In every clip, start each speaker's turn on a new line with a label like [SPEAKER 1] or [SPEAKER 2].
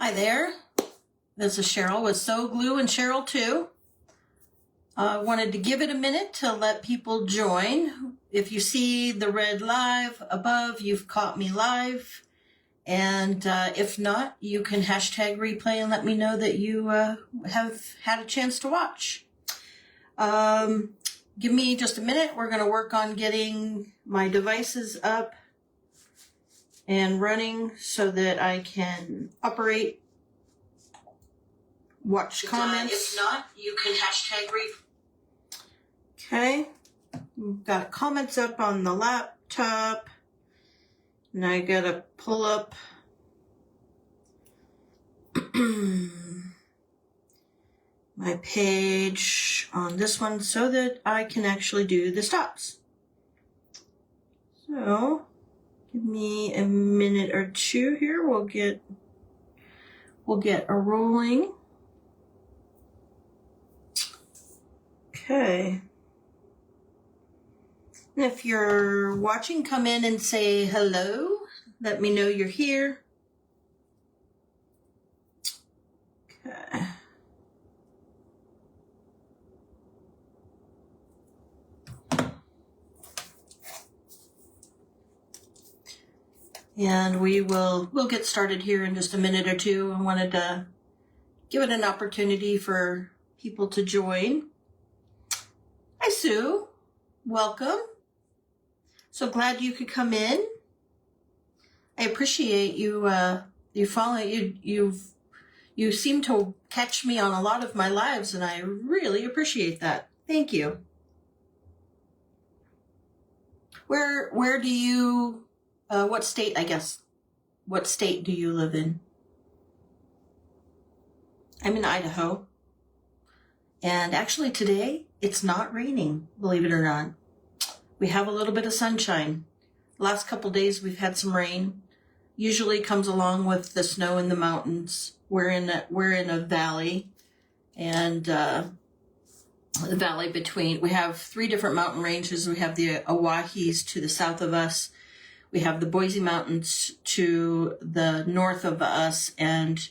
[SPEAKER 1] Hi there, this is Cheryl with Sew Glue and Cheryl too. I wanted to give it a minute to let people join. If you see the red live above, you've caught me live. And if not, you can hashtag replay and let me know that you have had a chance to watch. Give me just a minute. We're going to work on getting my devices up and running so that I can operate, watch comments. If not, you can hashtag Okay. We've got comments up on the laptop. And I gotta pull up my page on this one so that I can actually do the stops. So give me a minute or two here. We'll get a rolling. Okay. And if you're watching, come in and say hello. Let me know you're here. Okay. And we'll get started here in just a minute or two. I wanted to give it an opportunity for people to join. Hi, Sue. Welcome. So glad you could come in. I appreciate you. You seem to catch me on a lot of my lives, and I really appreciate that. Thank you. Where do you? What state? I guess. What state do you live in? I'm in Idaho, and actually today it's not raining. Believe it or not. We have a little bit of sunshine. Last couple days we've had some rain. Usually comes along with the snow in the mountains. We're in a valley, and the valley between, we have 3 different mountain ranges. We have the Owahis to the south of us. We have the Boise Mountains to the north of us, and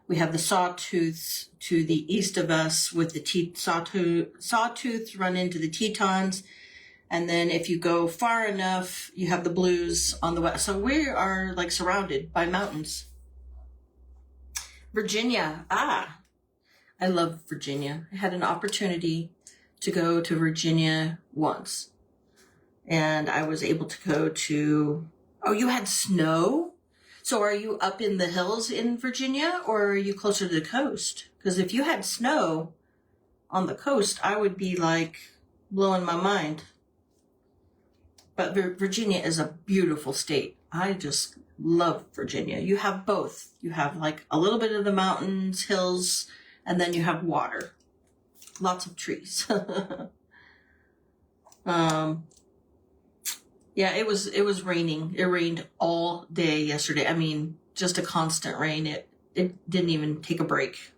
[SPEAKER 1] we have the Sawtooths to the east of us, with the Sawtooths run into the Tetons. And then if you go far enough, you have the Blues on the west. So we are like surrounded by mountains. Virginia. I love Virginia. I had an opportunity to go to Virginia once. And I was able to go to, you had snow? So are you up in the hills in Virginia, or are you closer to the coast? Because if you had snow on the coast, I would be like blowing my mind. But Virginia is a beautiful state. I just love Virginia. You have both. You have like a little bit of the mountains, hills, and then you have water. Lots of trees. Yeah, it was raining. It rained all day yesterday. I mean, just a constant rain. It didn't even take a break.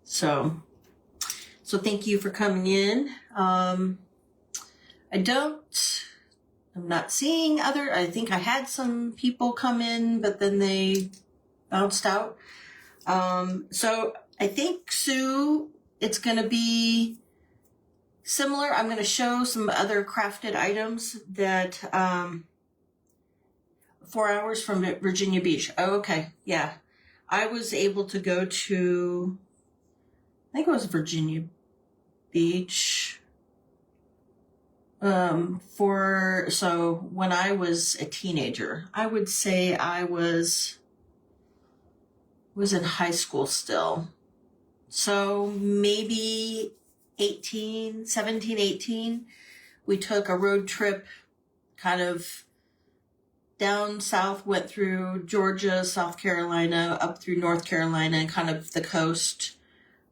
[SPEAKER 1] So thank you for coming in. I'm not seeing I think I had some people come in, but then they bounced out. So I think, Sue, it's going to be similar. I'm going to show some other crafted items that, 4 hours from Virginia Beach. Oh, okay. Yeah. I was able to go to, I think it was Virginia Beach. So when I was a teenager, I would say I was in high school still. So maybe 17, 18, we took a road trip kind of down south, went through Georgia, South Carolina, up through North Carolina, and kind of the coast,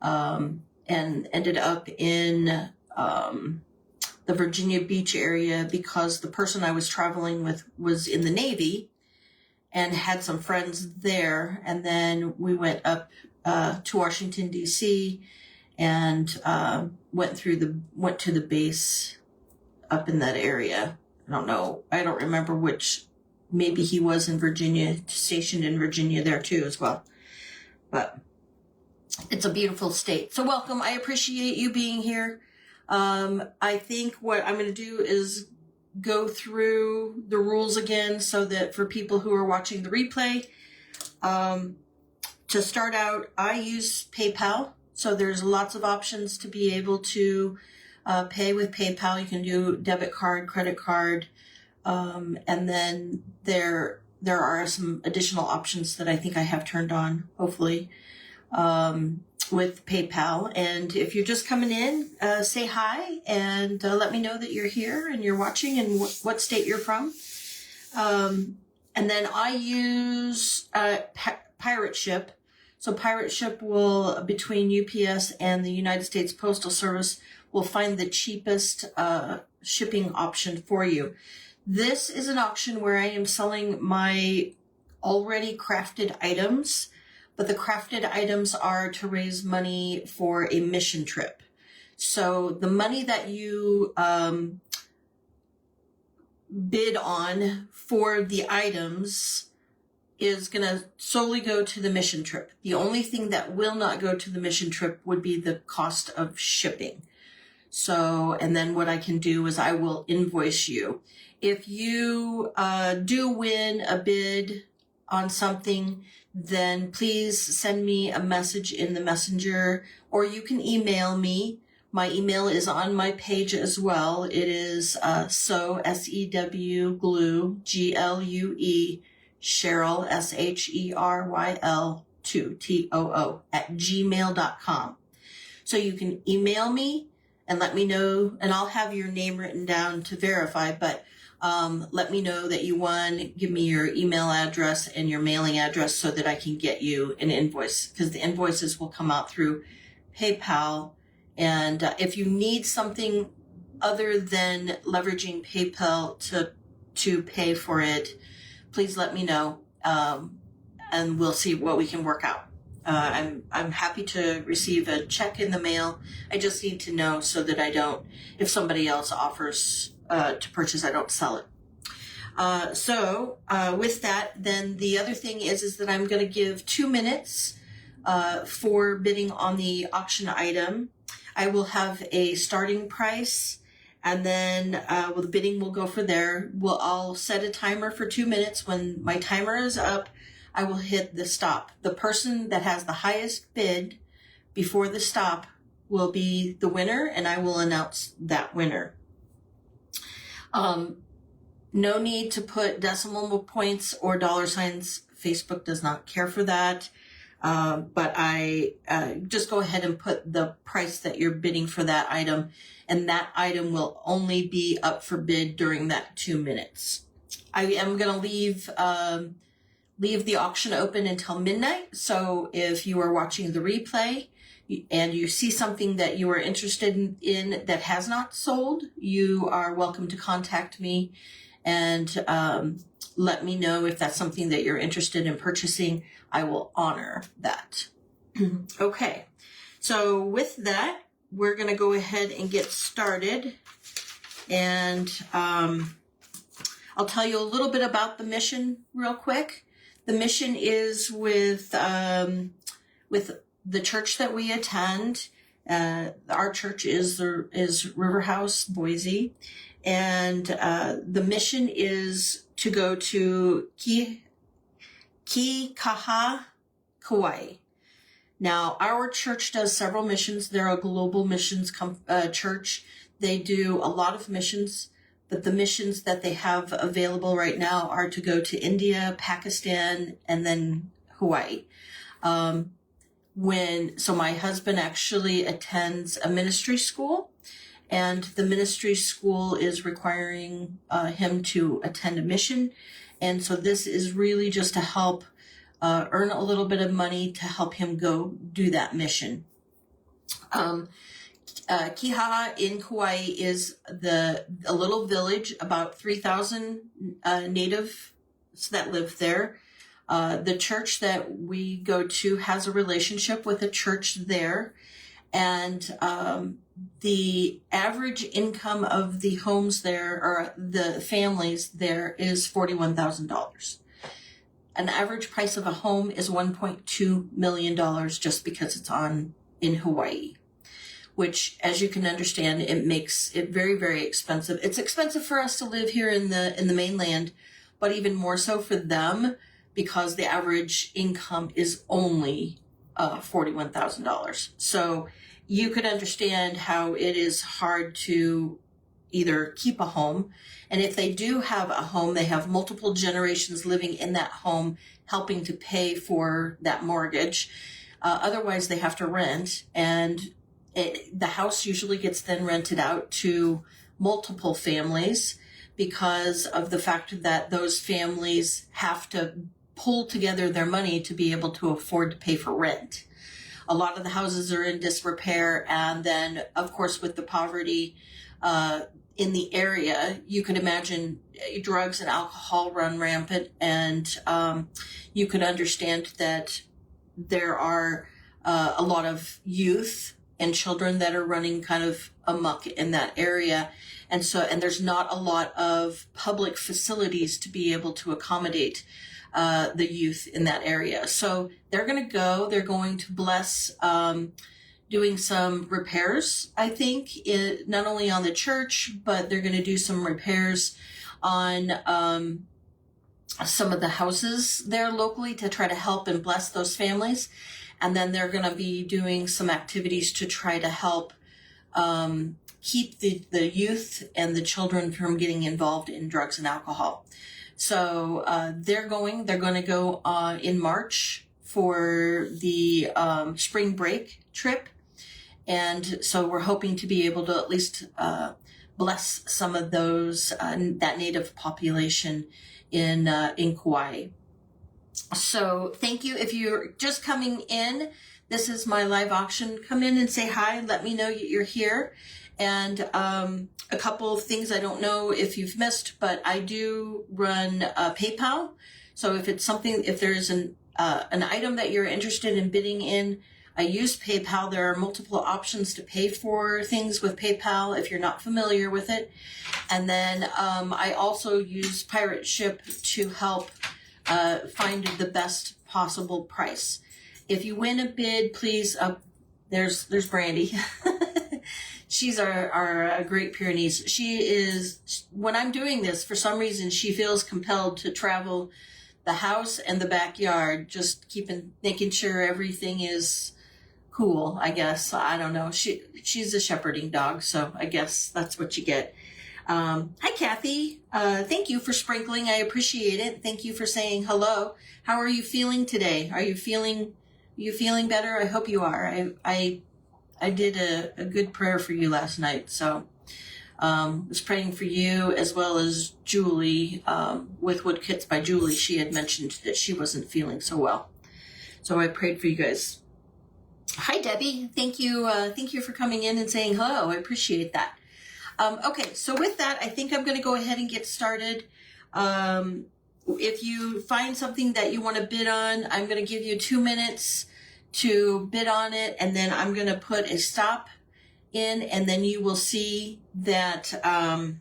[SPEAKER 1] and ended up in, the Virginia Beach area because the person I was traveling with was in the Navy and had some friends there. And then we went up to Washington, D.C. and went to the base up in that area. I don't remember which maybe he was in Virginia, stationed in Virginia there too as well. But it's a beautiful state. So welcome. I appreciate you being here. I think what I'm going to do is go through the rules again so that for people who are watching the replay, to start out, I use PayPal. So there's lots of options to be able to pay with PayPal. You can do debit card, credit card, and then there are some additional options that I think I have turned on, hopefully, with PayPal. And if you're just coming in, say hi and let me know that you're here and you're watching and what state you're from. And then I use Pirate Ship. So Pirate Ship will, between UPS and the United States Postal Service, will find the cheapest shipping option for you. This is an auction where I am selling my already crafted items, but the crafted items are to raise money for a mission trip. So the money that you bid on for the items is going to solely go to the mission trip. The only thing that will not go to the mission trip would be the cost of shipping. So, and then what I can do is I will invoice you. If you do win a bid on something, then please send me a message in the messenger, or you can email me. My email is on my page as well. It is sew, S-E-W, glue, G-L-U-E, Cheryl, S-H-E-R-Y-L, 2, T-O-O, at gmail.com. So you can email me and let me know, and I'll have your name written down to verify, but let me know that you won. Give me your email address and your mailing address so that I can get you an invoice, because the invoices will come out through PayPal. And if you need something other than leveraging PayPal to pay for it, please let me know, and we'll see what we can work out. I'm happy to receive a check in the mail. I just need to know so that I don't, if somebody else offers to purchase, I don't sell it. So with that, then the other thing is that I'm going to give 2 minutes for bidding on the auction item. I will have a starting price, and then the bidding will go for there. I'll set a timer for 2 minutes. When my timer is up, I will hit the stop. The person that has the highest bid before the stop will be the winner, and I will announce that winner. No need to put decimal points or dollar signs. Facebook does not care for that. But I just go ahead and put the price that you're bidding for that item, and that item will only be up for bid during that 2 minutes. I am going to leave the auction open until midnight. So if you are watching the replay and you see something that you are interested in that has not sold, you are welcome to contact me and let me know if that's something that you're interested in purchasing. I will honor that. Okay, so with that, we're going to go ahead and get started. And I'll tell you a little bit about the mission real quick. The mission is with the church that we attend. Our church is River House, Boise. And the mission is to go to Kekaha, Kauai. Now, our church does several missions. They're a global missions church. They do a lot of missions, but the missions that they have available right now are to go to India, Pakistan, and then Hawaii. So my husband actually attends a ministry school, and the ministry school is requiring him to attend a mission. And so this is really just to help earn a little bit of money to help him go do that mission. Kekaha in Kauai is a little village, about 3,000 natives that live there. The church that we go to has a relationship with a church there, And the average income of the homes there, or the families there, is $41,000. An average price of a home is $1.2 million just because it's in Hawaii, which, as you can understand, it makes it very, very expensive. It's expensive for us to live here in the mainland, but even more so for them, because the average income is only $41,000. So you could understand how it is hard to either keep a home, and if they do have a home, they have multiple generations living in that home, helping to pay for that mortgage. Otherwise, they have to rent, and the house usually gets then rented out to multiple families because of the fact that those families have to pull together their money to be able to afford to pay for rent. A lot of the houses are in disrepair, and then, of course, with the poverty in the area, you could imagine drugs and alcohol run rampant, and you could understand that there are a lot of youth and children that are running kind of amok in that area. And there's not a lot of public facilities to be able to accommodate the youth in that area. So they're going to bless doing some repairs, I think, not only on the church, but they're going to do some repairs on some of the houses there locally to try to help and bless those families. And then they're going to be doing some activities to try to help keep the youth and the children from getting involved in drugs and alcohol. So they're going to go in March for the spring break trip. And so we're hoping to be able to at least bless some of those, that native population in Kauai. So thank you. If you're just coming in, this is my live auction. Come in and say hi. Let me know you're here. And a couple of things I don't know if you've missed, but I do run PayPal. So if there's an item that you're interested in bidding in, I use PayPal. There are multiple options to pay for things with PayPal if you're not familiar with it. And then I also use Pirate Ship to help find the best possible price. If you win a bid, please, there's Brandy. She's our Great Pyrenees. When I'm doing this, for some reason, she feels compelled to travel the house and the backyard, just making sure everything is cool, I guess. I don't know. She's a shepherding dog, so I guess that's what you get. Hi, Kathy. Thank you for sprinkling. I appreciate it. Thank you for saying hello. How are you feeling today? Are you feeling better? I hope you are. I did a good prayer for you last night, so was praying for you as well as Julie with Wood Kits by Julie. She had mentioned that she wasn't feeling so well, so I prayed for you guys. Hi, Debbie. Thank you for coming in and saying hello. I appreciate that. Okay, so with that, I think I'm going to go ahead and get started. If you find something that you want to bid on, I'm going to give you 2 minutes to bid on it, and then I'm going to put a stop in, and then you will see that. Hi,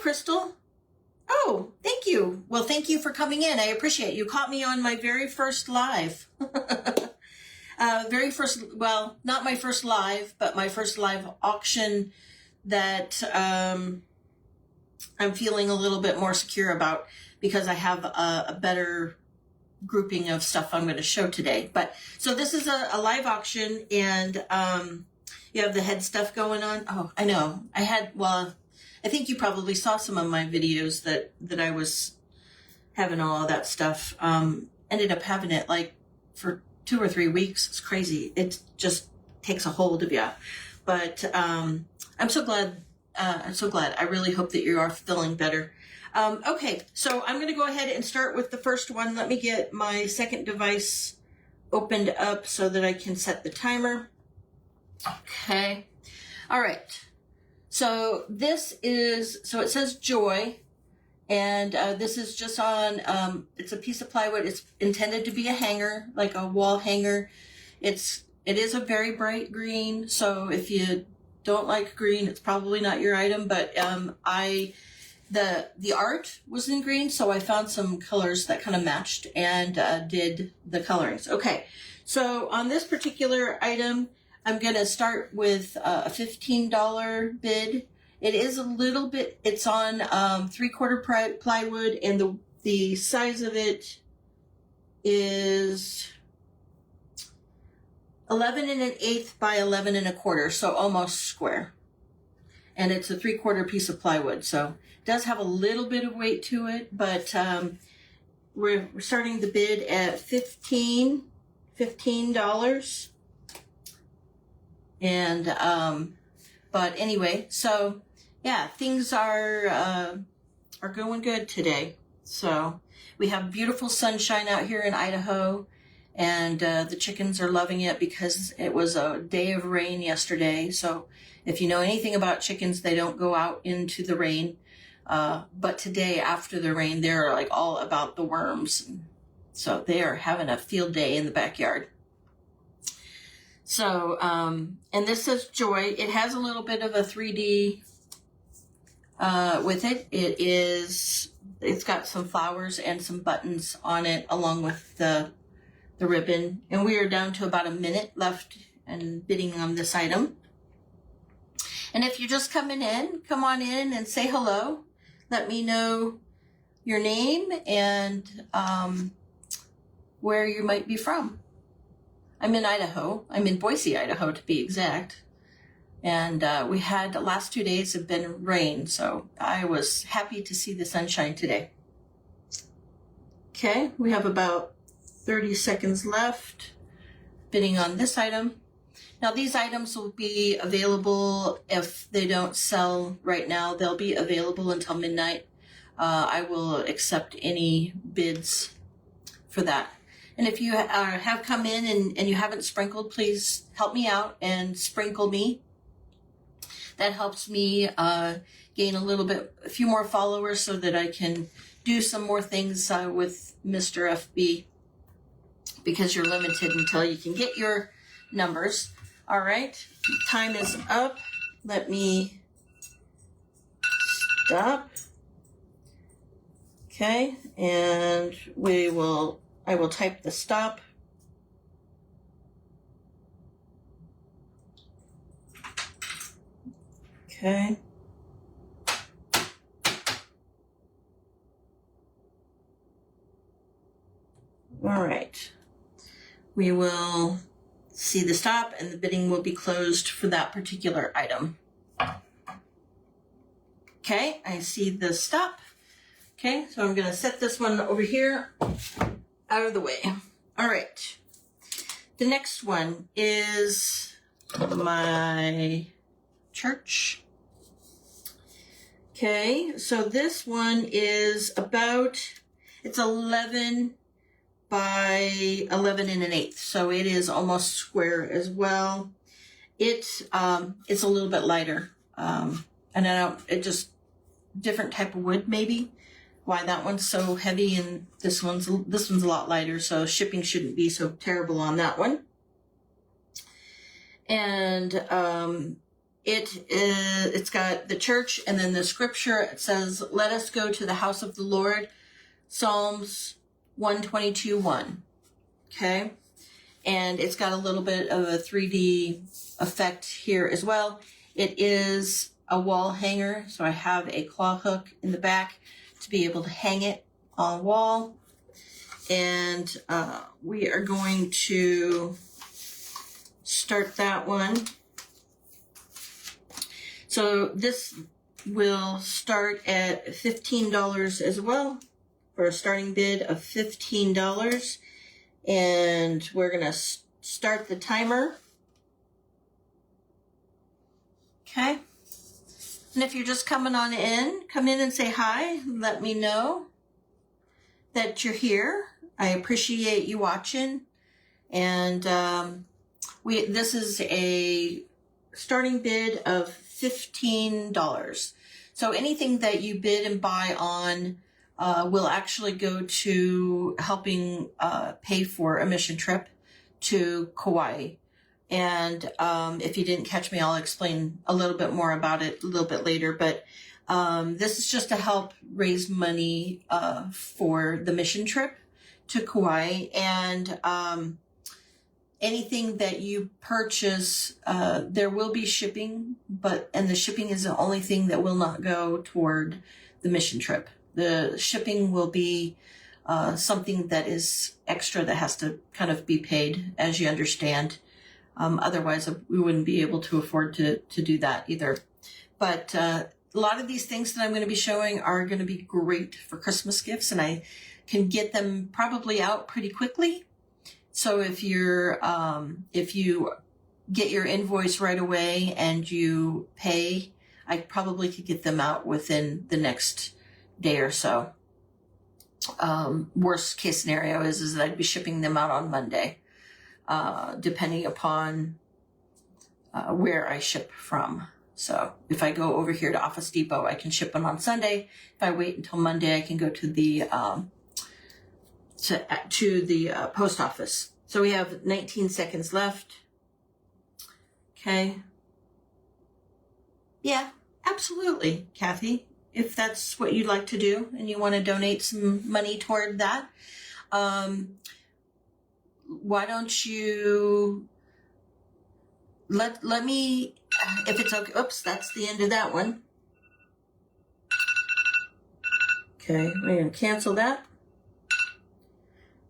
[SPEAKER 1] Crystal. Oh, thank you. Well, thank you for coming in. I appreciate it. You caught me on my very first live. Not my first live, but my first live auction that I'm feeling a little bit more secure about because I have a better grouping of stuff I'm going to show today. But so this is a live auction, and you have the head stuff going on. Oh, I know. I think you probably saw some of my videos that I was having all of that stuff. Ended up having it like for 2 or 3 weeks. It's crazy. It just takes a hold of you. But I'm so glad. I really hope that you are feeling better. Okay, so I'm going to go ahead and start with the first one. Let me get my second device opened up so that I can set the timer. Okay. All right. So it says Joy, and this is just on, it's a piece of plywood. It's intended to be a hanger, like a wall hanger. It's It is a very bright green, so if you don't like green, it's probably not your item, but the art was in green, so I found some colors that kind of matched and did the colorings. Okay, so on this particular item, I'm going to start with a $15 bid. It is a little bit, it's on 3/4 plywood, and the size of it is 11 1/8 by 11 1/4, so almost square. And it's a 3/4 piece of plywood, so it does have a little bit of weight to it, but we're starting the bid at $15. And but anyway, so yeah, things are going good today. So we have beautiful sunshine out here in Idaho, and the chickens are loving it because it was a day of rain yesterday. So if you know anything about chickens, they don't go out into the rain. But today, after the rain, they're like all about the worms. So they are having a field day in the backyard. So, and this says Joy. It has a little bit of a 3D with it. It's got some flowers and some buttons on it along with the ribbon. And we are down to about a minute left and bidding on this item. And if you're just coming in, come on in and say hello. Let me know your name and where you might be from. I'm in Idaho. I'm in Boise, Idaho, to be exact. And we had the last 2 days have been rain, so I was happy to see the sunshine today. Okay, we have about 30 seconds left bidding on this item. Now these items will be available if they don't sell right now. They'll be available until midnight. I will accept any bids for that. And if you have come in and you haven't sprinkled, please help me out and sprinkle me. That helps me gain a few more followers so that I can do some more things with Mr. FB, because you're limited until you can get your numbers. All right, time is up. Let me stop. Okay, and I will type the stop. Okay. All right. We will see the stop, and the bidding will be closed for that particular item. Okay, I see the stop. Okay, so I'm going to set this one over here out of the way. All right. The next one is my church. Okay, so this one is it's 11 by 11 1/8, so it is almost square as well. It's a little bit lighter, and it just different type of wood maybe. Why that one's so heavy and this one's a lot lighter, so shipping shouldn't be so terrible on that one. And it's got the church and then the scripture. It says, "Let us go to the house of the Lord," Psalms 122:1. Okay, and it's got a little bit of a 3D effect here as well. It is a wall hanger, so I have a claw hook in the back to be able to hang it on a wall. And we are going to start that one. So this will start at $15 as well, for a starting bid of $15. And we're going to start the timer. Okay. And if you're just coming on in, come in and say hi. Let me know that you're here. I appreciate you watching. And this is a starting bid of $15. So anything that you bid and buy on will actually go to helping pay for a mission trip to Kauai. And if you didn't catch me, I'll explain a little bit more about it a little bit later. But this is just to help raise money for the mission trip to Kauai. And anything that you purchase, there will be shipping, and the shipping is the only thing that will not go toward the mission trip. The shipping will be something that is extra that has to kind of be paid, as you understand. Otherwise, we wouldn't be able to afford to do that either. But a lot of these things that I'm going to be showing are going to be great for Christmas gifts, and I can get them probably out pretty quickly. So if you get your invoice right away and you pay, I probably could get them out within the next day or so. Worst case scenario is that I'd be shipping them out on Monday, depending upon where I ship from. So if I go over here to Office Depot, I can ship them on Sunday. If I wait until Monday, I can go to the post office. So we have 19 seconds left. Okay. Yeah, absolutely, Kathy. If that's what you'd like to do and you want to donate some money toward that, why don't you let me, if it's okay. Oops, that's the end of that one. Okay, we're going to cancel that.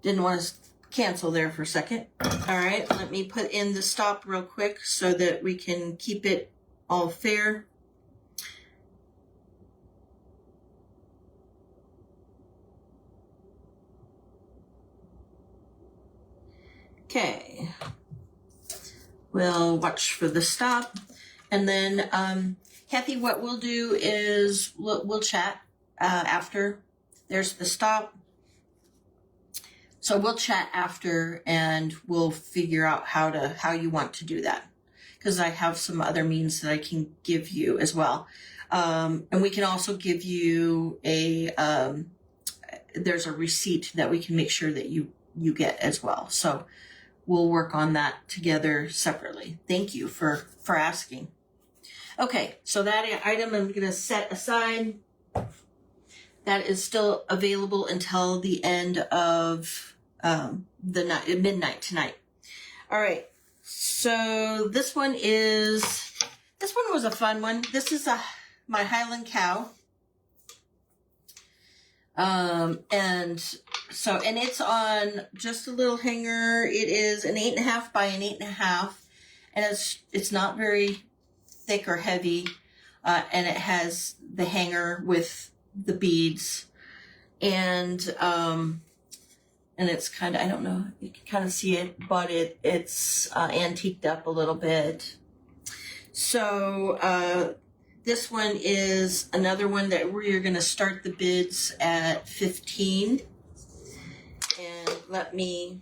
[SPEAKER 1] Didn't want to cancel there for a second. All right, let me put in the stop real quick so that we can keep it all fair. Okay, we'll watch for the stop. And then, Kathy, what we'll do is we'll chat after there's the stop. So we'll chat after and we'll figure out how you want to do that, because I have some other means that I can give you as well. And we can also give you there's a receipt that we can make sure that you get as well. So we'll work on that together separately. Thank you for asking. Okay, so that item I'm going to set aside. That is still available until the end of the night, midnight tonight. All right, so this one was a fun one. This is my Highland cow. And it's on just a little hanger. It is an 8.5 by an 8.5, and it's not very thick or heavy, and it has the hanger with the beads, and it's kind of, I don't know, you can kind of see it, but it's antiqued up a little bit. So this one is another one that we're going to start the bids at 15. And let me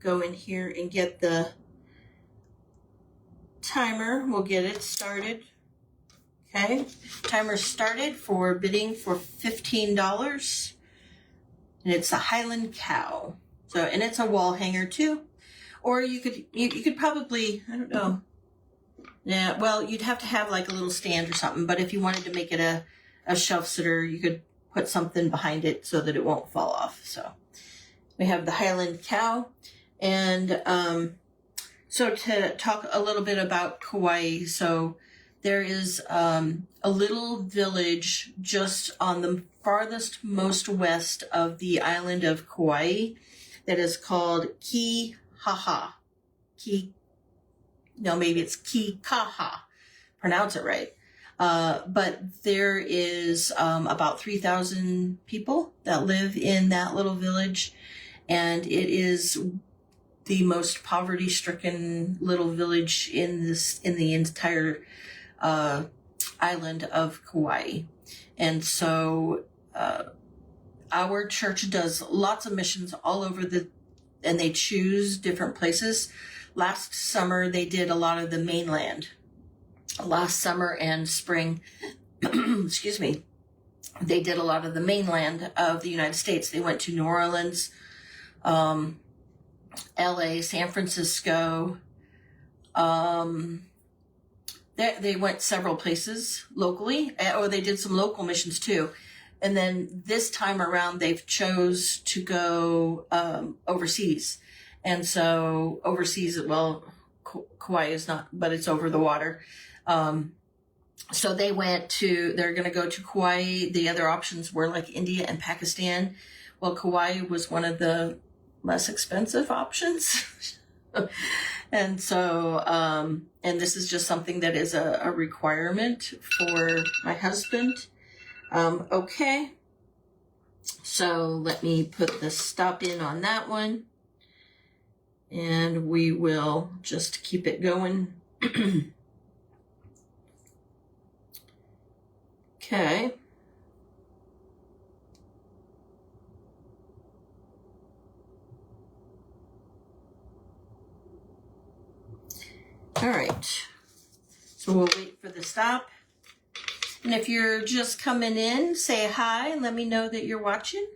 [SPEAKER 1] go in here and get the timer. We'll get it started. Okay, timer started for bidding for $15. And it's a Highland cow. So, and it's a wall hanger too. Or you could probably, I don't know. Yeah, well, you'd have to have like a little stand or something, but if you wanted to make it a shelf sitter, you could put something behind it so that it won't fall off. So we have the Highland cow. And so to talk a little bit about Kauai, so there is a little village just on the farthest most west of the island of Kauai that is called Kikaha. Maybe it's Kikaha. Pronounce it right. But there is about 3,000 people that live in that little village, and it is the most poverty-stricken little village in the entire island of Kauai. And so our church does lots of missions all over and they choose different places. Last summer, they did a lot of the mainland. Last summer and spring, excuse me, they did a lot of the mainland of the United States. They went to New Orleans, LA, San Francisco, They went several places locally, or they did some local missions too. And then this time around, they've chose to go overseas. And so overseas, well, Kauai is not, but it's over the water. So they're going to go to Kauai. The other options were like India and Pakistan. Well, Kauai was one of the less expensive options. And so, and this is just something that is a requirement for my husband. Okay. So let me put the stop in on that one. And we will just keep it going. Okay. All right. So we'll wait for the stop. And if you're just coming in, say hi and let me know that you're watching.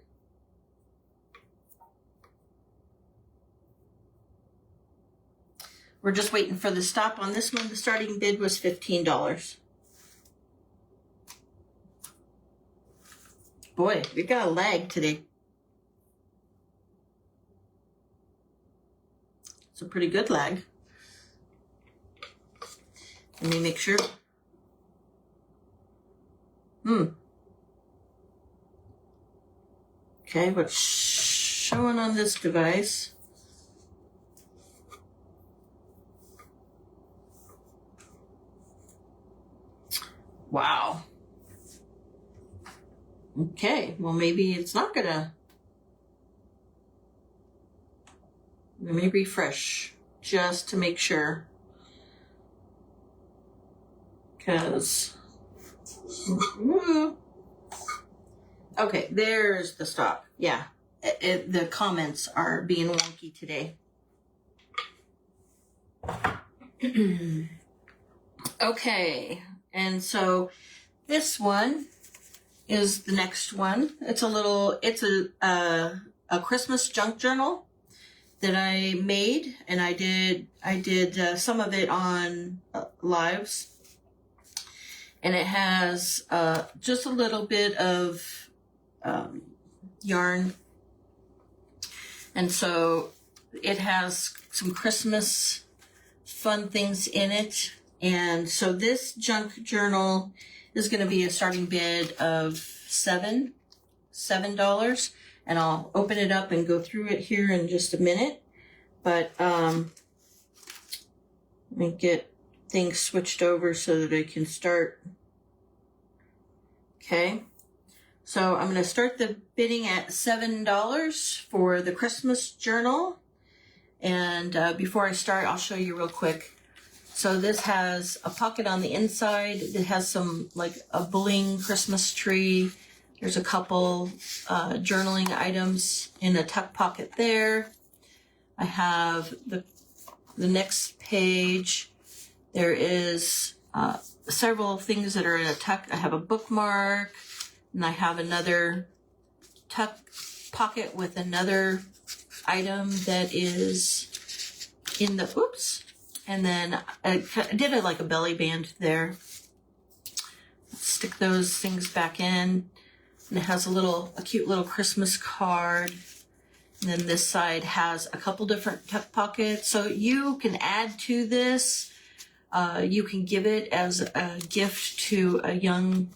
[SPEAKER 1] We're just waiting for the stop on this one. The starting bid was $15. Boy, we got a lag today. It's a pretty good lag. Let me make sure. Okay, what's showing on this device? Wow. Okay, well maybe it's not gonna. Let me refresh just to make sure. Because, okay, there's the stop. Yeah, the comments are being wonky today. Okay, and so this one is the next one. It's a Christmas junk journal that I made, and I did some of it on lives. And it has just a little bit of yarn. And so it has some Christmas fun things in it. And so this junk journal is going to be a starting bid of $7. And I'll open it up and go through it here in just a minute. But let me get things switched over so that I can start. Okay, so I'm going to start the bidding at $7 for the Christmas journal. And before I start, I'll show you real quick. So this has a pocket on the inside. It has some like a bling Christmas tree. There's a couple journaling items in a tuck pocket there. I have the next page. There is several things that are in a tuck. I have a bookmark, and I have another tuck pocket with another item that is in the, and then I did like a belly band there. Stick those things back in, and it has a cute little Christmas card. And then this side has a couple different tuck pockets. So you can add to this. You can give it as a gift to a young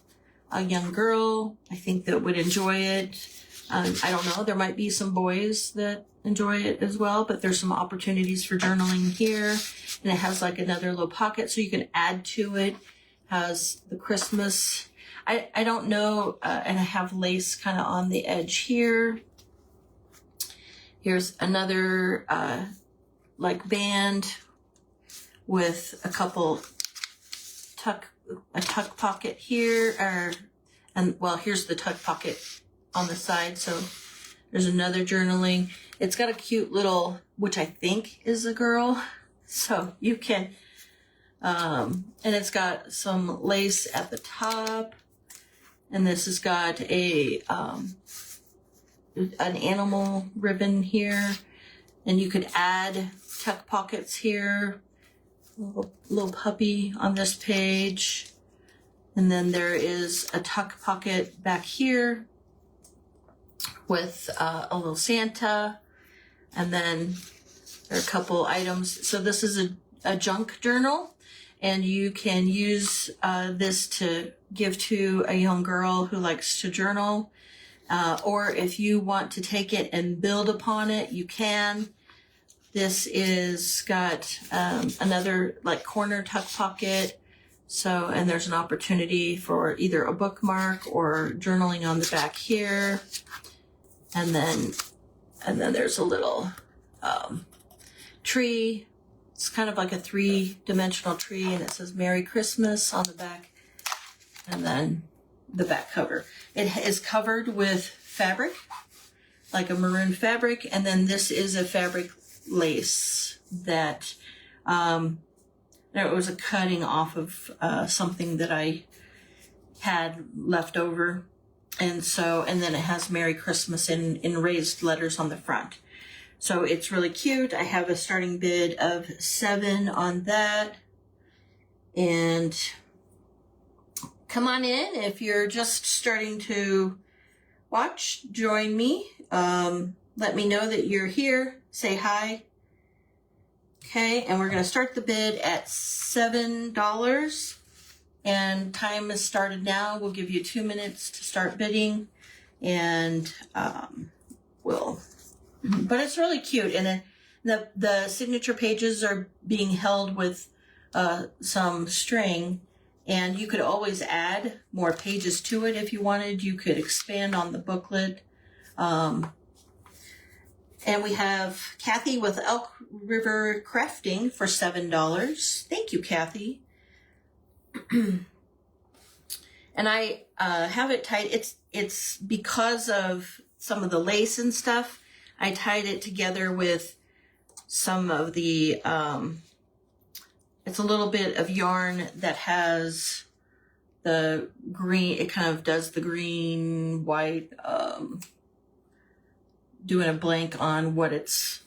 [SPEAKER 1] girl, I think, that would enjoy it. I don't know. There might be some boys that enjoy it as well, but there's some opportunities for journaling here. And it has like another little pocket, so you can add to it. Has the Christmas. I don't know, and I have lace kind of on the edge here. Here's another like band with a couple tuck pocket here, here's the tuck pocket on the side. So there's another journaling. It's got a cute little, which I think is a girl. So you can, and it's got some lace at the top. And this has got an animal ribbon here. And you could add tuck pockets here little puppy on this page. And then there is a tuck pocket back here with a little Santa. And then there are a couple items. So this is a junk journal, and you can use this to give to a young girl who likes to journal. Or if you want to take it and build upon it, you can. This is got another like corner tuck pocket. So, and there's an opportunity for either a bookmark or journaling on the back here. And then there's a little tree. It's kind of like a 3-dimensional tree, and it says Merry Christmas on the back. And then the back cover. It is covered with fabric, like a maroon fabric, and then this is a fabric lace that it was a cutting off of something that I had left over. And then it has Merry Christmas in raised letters on the front. So it's really cute. I have a starting bid of $7 on that. And come on in if you're just starting to watch, join me. Let me know that you're here. Say hi. Okay, and we're going to start the bid at $7. And time has started now. We'll give you 2 minutes to start bidding. And but it's really cute. And the signature pages are being held with some string. And you could always add more pages to it if you wanted. You could expand on the booklet. And we have Kathy with Elk River Crafting for $7. Thank you, Kathy. And I have it tied. It's because of some of the lace and stuff. I tied it together with some of the, it's a little bit of yarn that has the green, it kind of does the green, white, doing a blank on what it's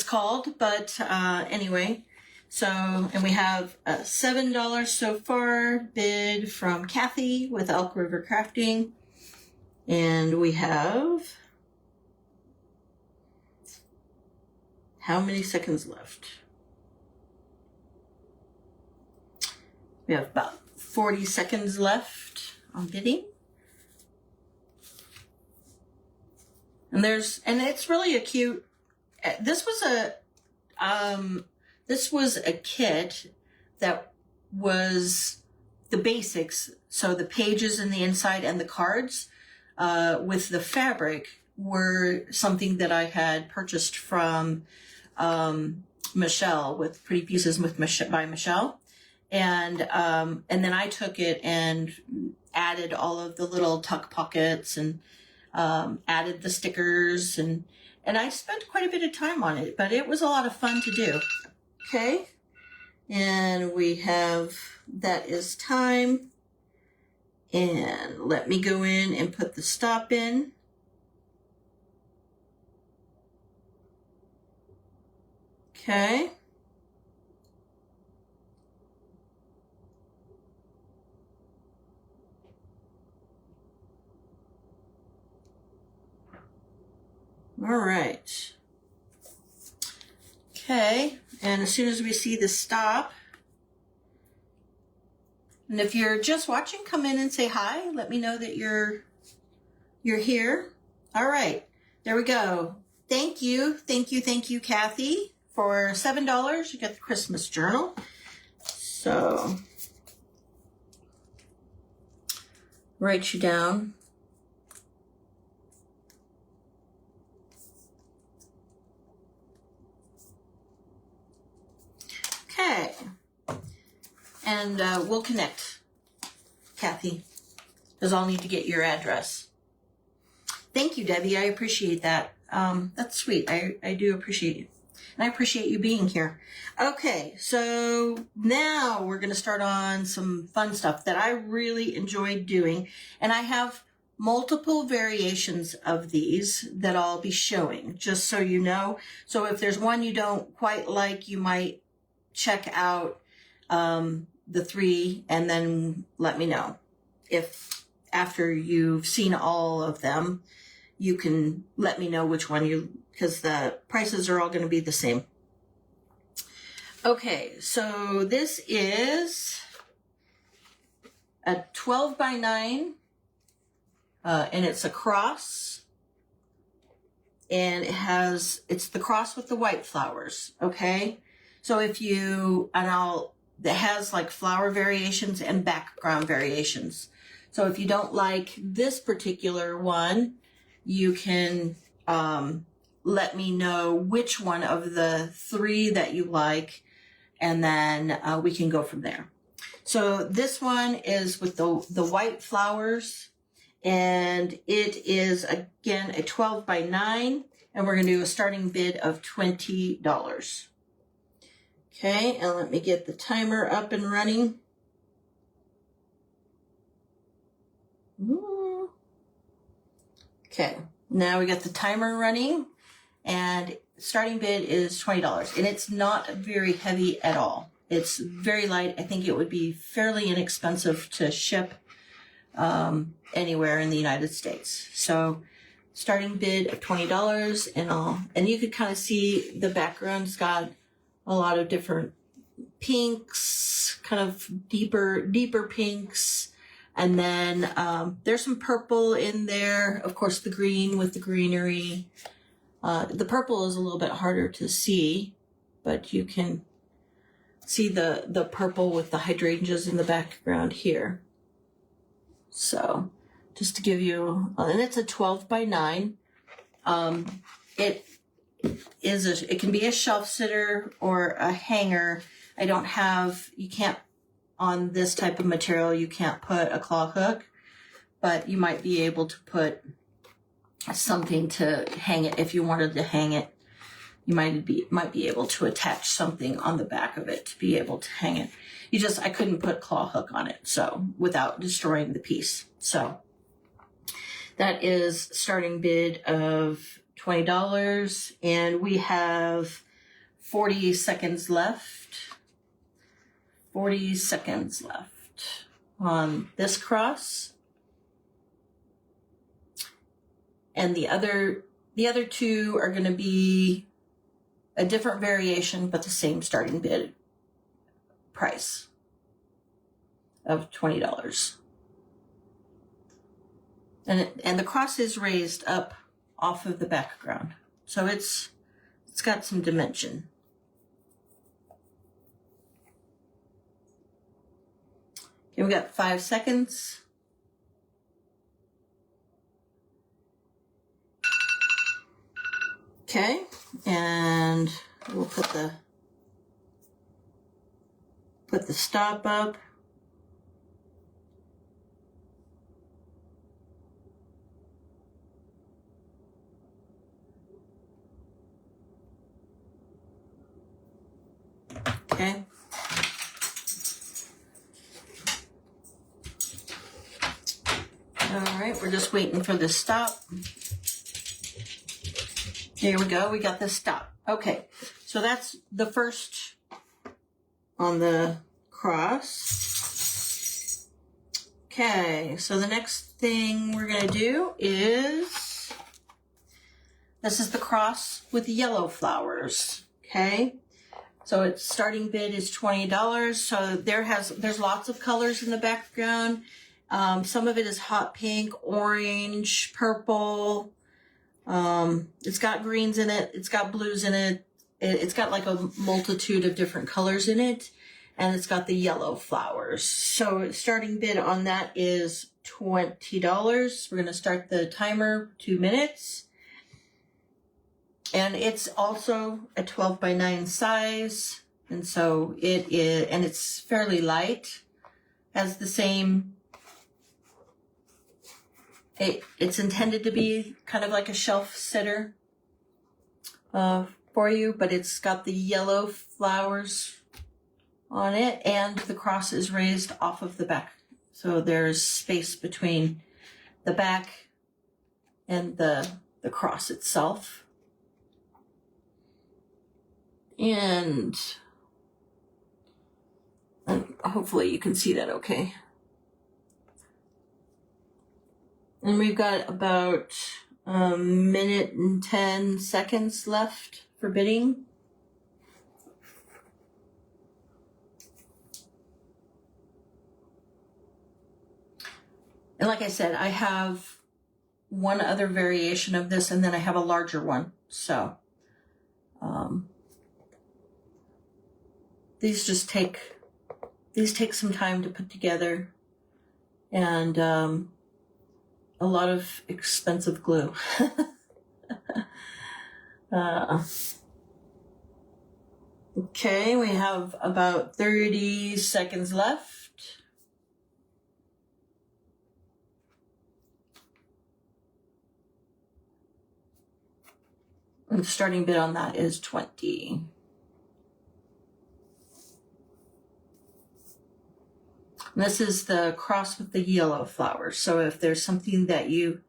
[SPEAKER 1] called. But anyway, so, and we have $7 so far bid from Kathy with Elk River Crafting. And we have, how many seconds left? We have about 40 seconds left on bidding. And it's really a cute, this was a kit that was the basics. So the pages in the inside and the cards with the fabric were something that I had purchased from Michelle with Pretty Pieces by Michelle. And then I took it and added all of the little tuck pockets and added the stickers, and I spent quite a bit of time on it, but it was a lot of fun to do. Okay, and we have, that is time, and let me go in and put the stop in. Okay. All right. Okay, and as soon as we see the stop, and if you're just watching, come in and say hi. Let me know that you're here. All right, there we go. Thank you, Kathy, for $7. You get the Christmas journal. So, write you down. Okay, and we'll connect, Kathy, because I'll need to get your address. Thank you, Debbie. I appreciate that. That's sweet. I do appreciate you. And I appreciate you being here. Okay, so now we're going to start on some fun stuff that I really enjoyed doing. And I have multiple variations of these that I'll be showing, just so you know. So if there's one you don't quite like, you might check out the 3 and then let me know. If after you've seen all of them, you can let me know which one because the prices are all going to be the same. Okay, so this is a 12 by 9, and it's a cross, and it's the cross with the white flowers, okay? So it has like flower variations and background variations. So if you don't like this particular one, you can let me know which one of the 3 that you like, and then we can go from there. So this one is with the white flowers, and it is, again, a 12 by 9, and we're going to do a starting bid of $20. Okay, and let me get the timer up and running. Okay, now we got the timer running, and starting bid is $20, and it's not very heavy at all. It's very light. I think it would be fairly inexpensive to ship anywhere in the United States. So starting bid of $20, and you could kind of see the background's got a lot of different pinks, kind of deeper pinks. And then there's some purple in there. Of course, the green with the greenery. The purple is a little bit harder to see, but you can see the purple with the hydrangeas in the background here. So just to give you, and it's a 12 by 9. It can be a shelf sitter or a hanger. You can't, on this type of material, you can't put a claw hook, but you might be able to put something to hang it. If you wanted to hang it, you might be able to attach something on the back of it to be able to hang it. I couldn't put claw hook on it, so without destroying the piece. So that is starting bid of $20, and we have 40 seconds left. 40 seconds left on this cross. And the other 2 are going to be a different variation, but the same starting bid price of $20. And the cross is raised up off of the background, so it's got some dimension. Okay, we got 5 seconds. Okay, and we'll put the stop up. Okay. All right, we're just waiting for the stop. Here we go, we got the stop. Okay, so that's the first on the cross. Okay, so the next thing we're gonna do is, this is the cross with yellow flowers, okay? So its starting bid is $20. So there's lots of colors in the background. Some of it is hot pink, orange, purple. It's got greens in it. It's got blues in it. It's got like a multitude of different colors in it. And it's got the yellow flowers. So starting bid on that is $20. We're going to start the timer, 2 minutes. And it's also a 12 by 9 size. And so it is, and it's fairly light. Has the same, it's intended to be kind of like a shelf sitter for you, but it's got the yellow flowers on it, and the cross is raised off of the back. So there's space between the back and the cross itself. And hopefully you can see that okay. And we've got about a minute and 10 seconds left for bidding. And like I said, I have one other variation of this, and then I have a larger one. So these take some time to put together, and a lot of expensive glue. Okay, we have about 30 seconds left. And the starting bid on that is 20. And this is the cross with the yellow flowers. So if there's something that you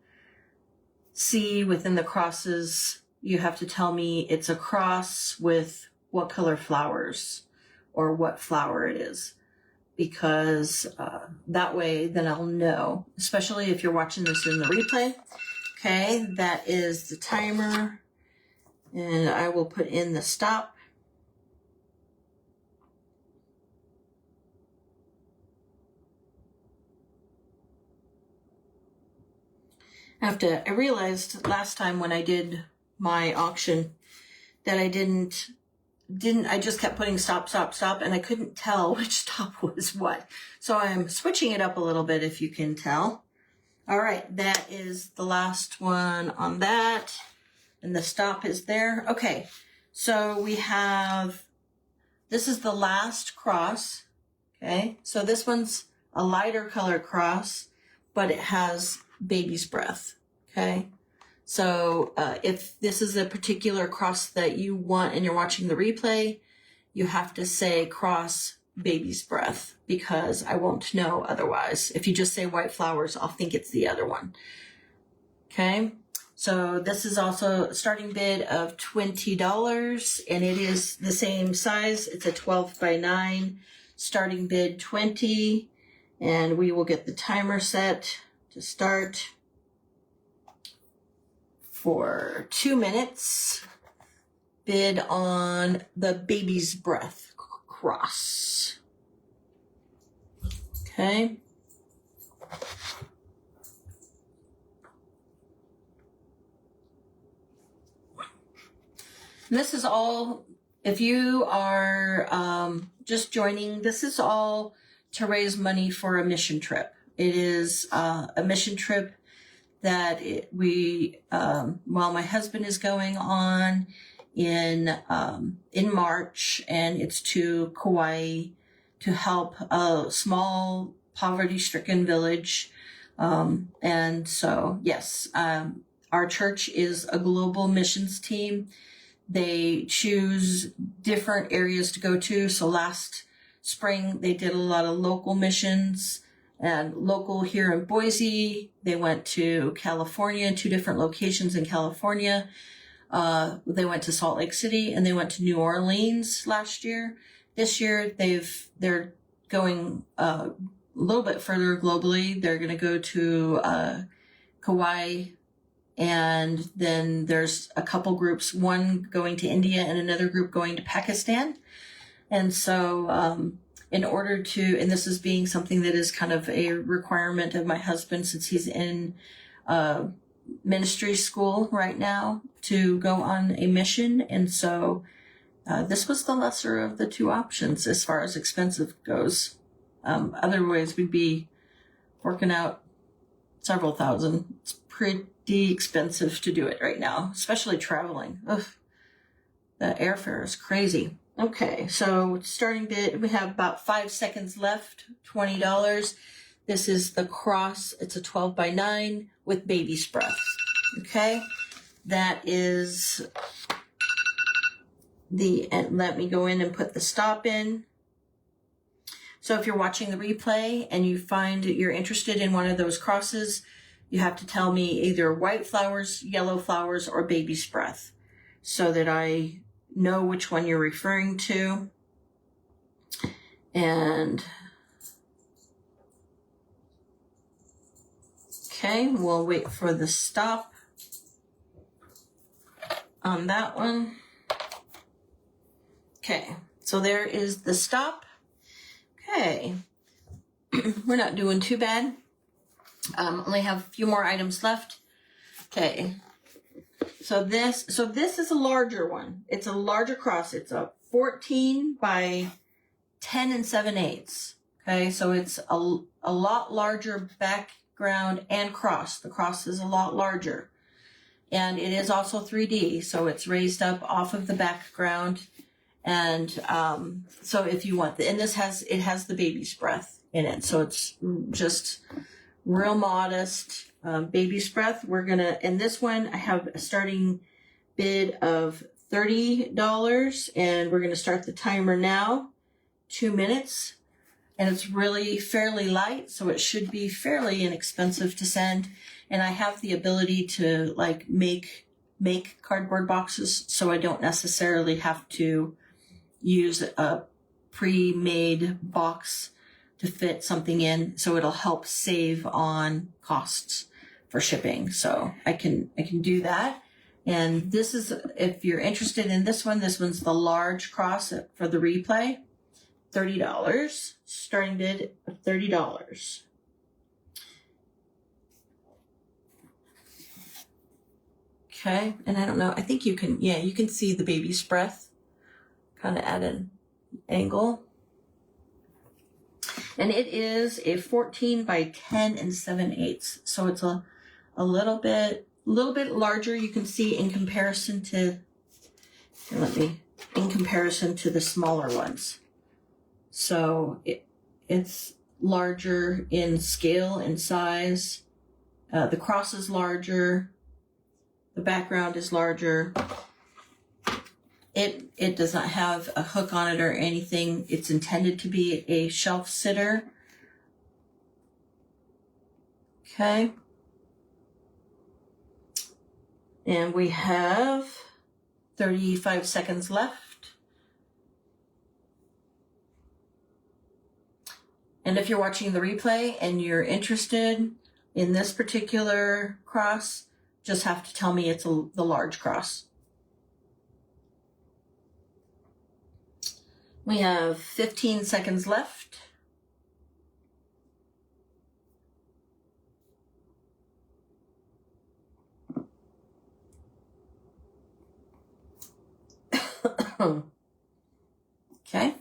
[SPEAKER 1] see within the crosses, you have to tell me it's a cross with what color flowers or what flower it is. Because that way then I'll know, especially if you're watching this in the replay. Okay, that is the timer. And I will put in the stop. I realized last time when I did my auction that I I just kept putting stop, and I couldn't tell which stop was what. So I'm switching it up a little bit, if you can tell. All right, that is the last one on that. And the stop is there. Okay, so we have, this is the last cross. Okay, so this one's a lighter color cross, but it has baby's breath. Okay, so if this is a particular cross that you want and you're watching the replay, you have to say cross baby's breath, because I won't know otherwise. If you just say white flowers, I'll think it's the other one. Okay. So this is also a starting bid of $20, and it is the same size. It's a 12 by 9, starting bid 20, and we will get the timer set to start for 2 minutes. Bid on the baby's breath cross. Okay. And this is all, if you are just joining, this is all to raise money for a mission trip. It is a mission trip that my husband is going on in March, and it's to Kauai to help a small poverty-stricken village. And so, yes, our church is a global missions team. They choose different areas to go to. So last spring, they did a lot of local missions, and local here in Boise. They went to California, 2 different locations in California. They went to Salt Lake City, and they went to New Orleans last year. This year, they're going a little bit further globally. They're going to go to Kauai. And then there's a couple groups, one going to India and another group going to Pakistan. And so in order to, and this is being something that is kind of a requirement of my husband since he's in ministry school right now to go on a mission. And so this was the lesser of the 2 options as far as expensive goes. Otherwise, we'd be working out several thousand. It's pretty expensive to do it right now, especially traveling. Ugh, the airfare is crazy. Okay, so starting bid, we have about 5 seconds left, $20. This is the cross. It's a 12 by 9 with baby's breath. Okay, that is and let me go in and put the stop in. So if you're watching the replay and you find you're interested in one of those crosses, you have to tell me either white flowers, yellow flowers, or baby's breath so that I know which one you're referring to. And Okay, we'll wait for the stop on that one. Okay, so there is the stop. Okay, we're not doing too bad. Only have a few more items left. Okay, so this is a larger one. It's a larger cross. It's a 14 by 10 and 7/8. Okay, so it's a lot larger background and cross. The cross is a lot larger. And it is also 3D, so it's raised up off of the background. And so if you want, and it has the baby's breath in it. So it's just real modest baby's breath. In this one, I have a starting bid of $30, and we're gonna start the timer now, 2 minutes. And it's really fairly light, so it should be fairly inexpensive to send. And I have the ability to like make cardboard boxes, so I don't necessarily have to use a pre-made box to fit something in. So it'll help save on costs for shipping. So I can do that. And this is, if you're interested in this one's the large cross for the replay. $30, starting bid of $30. Okay, and I don't know, I think you can see the baby's breath kind of at an angle. And it is a 14 by 10 and 7/8. So it's a little bit larger. You can see in comparison to the smaller ones. So it's larger in scale and size. The cross is larger. The background is larger. It does not have a hook on it or anything. It's intended to be a shelf sitter. Okay. And we have 35 seconds left. And if you're watching the replay and you're interested in this particular cross, just have to tell me it's the large cross. We have 15 seconds left. Okay.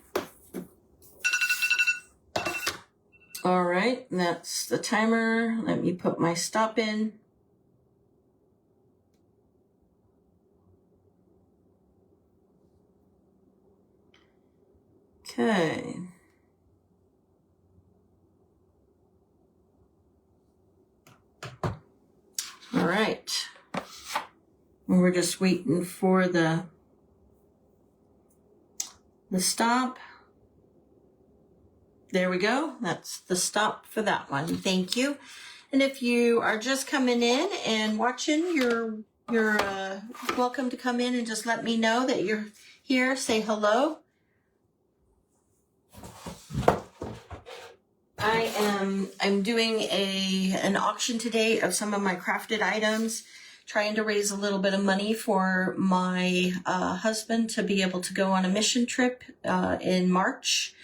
[SPEAKER 1] All right, that's the timer. Let me put my stop in. Okay. All right. We're just waiting for the stop. There we go. That's the stop for that one. Thank you. And if you are just coming in and watching, you're welcome to come in and just let me know that you're here. Say hello. I'm doing an auction today of some of my crafted items, trying to raise a little bit of money for my husband to be able to go on a mission trip in March.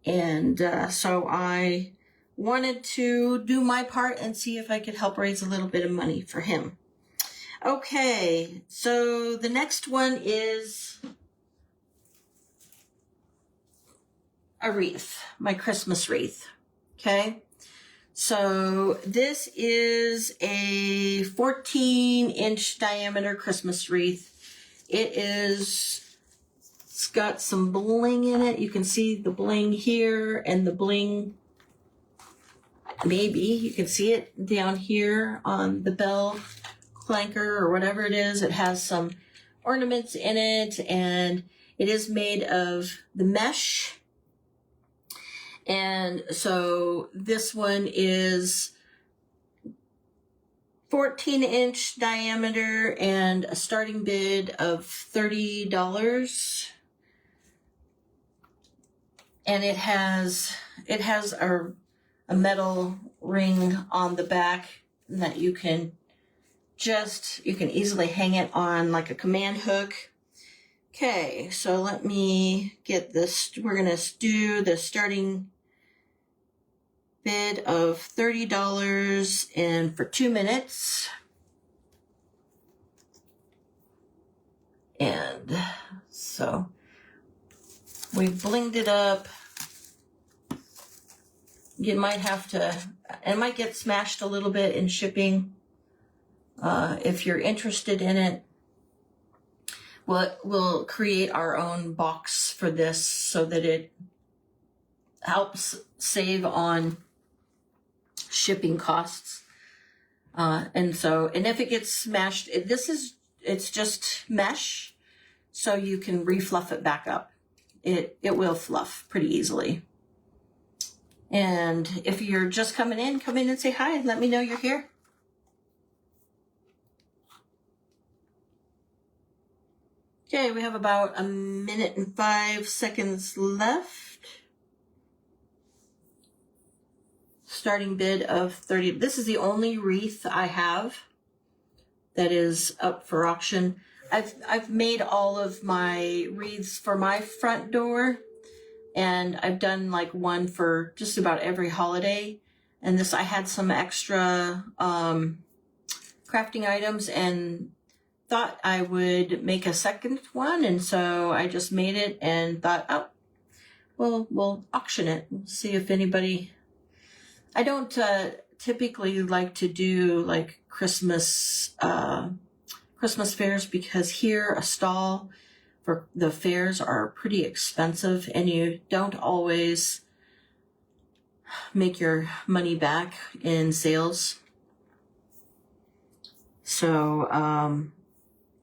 [SPEAKER 1] And so I wanted to do my part and see if I could help raise a little bit of money for him. Okay, so the next one is a wreath, my Christmas wreath. Okay, so this is a 14-inch diameter Christmas wreath. It's got some bling in it. You can see the bling here and the bling, maybe you can see it down here on the bell clanker or whatever it is. It has some ornaments in it, and it is made of the mesh. And so this one is 14-inch diameter and a starting bid of $30. And it has a metal ring on the back and that you can easily hang it on like a command hook. Okay, so let me get this. We're going to do the starting bid of $30 and for 2 minutes. And so we blinged it up. You might have to, it might get smashed a little bit in shipping. If you're interested in it, we'll create our own box for this so that it helps save on shipping costs. And if it gets smashed, it's just mesh, so you can refluff it back up. It will fluff pretty easily. And if you're just come in and say hi and let me know you're here. Okay, we have about 1 minute and 5 seconds left. Starting bid of 30. This is the only wreath I have that is up for auction. I've made all of my wreaths for my front door, and I've done like one for just about every holiday. And this, I had some extra crafting items and thought I would make a second one, and so I just made it and thought, oh, well, we'll auction it. We'll see if anybody. I don't typically like to do like Christmas fairs, because here a stall for the fairs are pretty expensive, and you don't always make your money back in sales. So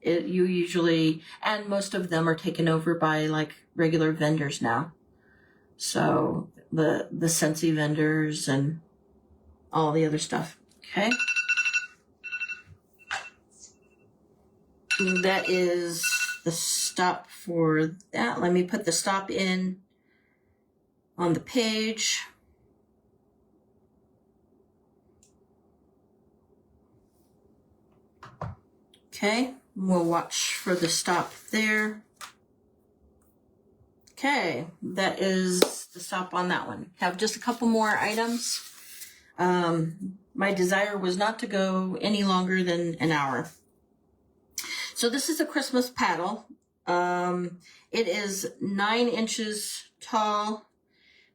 [SPEAKER 1] you usually, and most of them are taken over by like regular vendors now. So the Scentsy vendors and all the other stuff. Okay. And that is the stop for that. Let me put the stop in on the page. Okay, we'll watch for the stop there. Okay, that is the stop on that one. Have just a couple more items. My desire was not to go any longer than an hour. So this is a Christmas paddle. It is 9 inches tall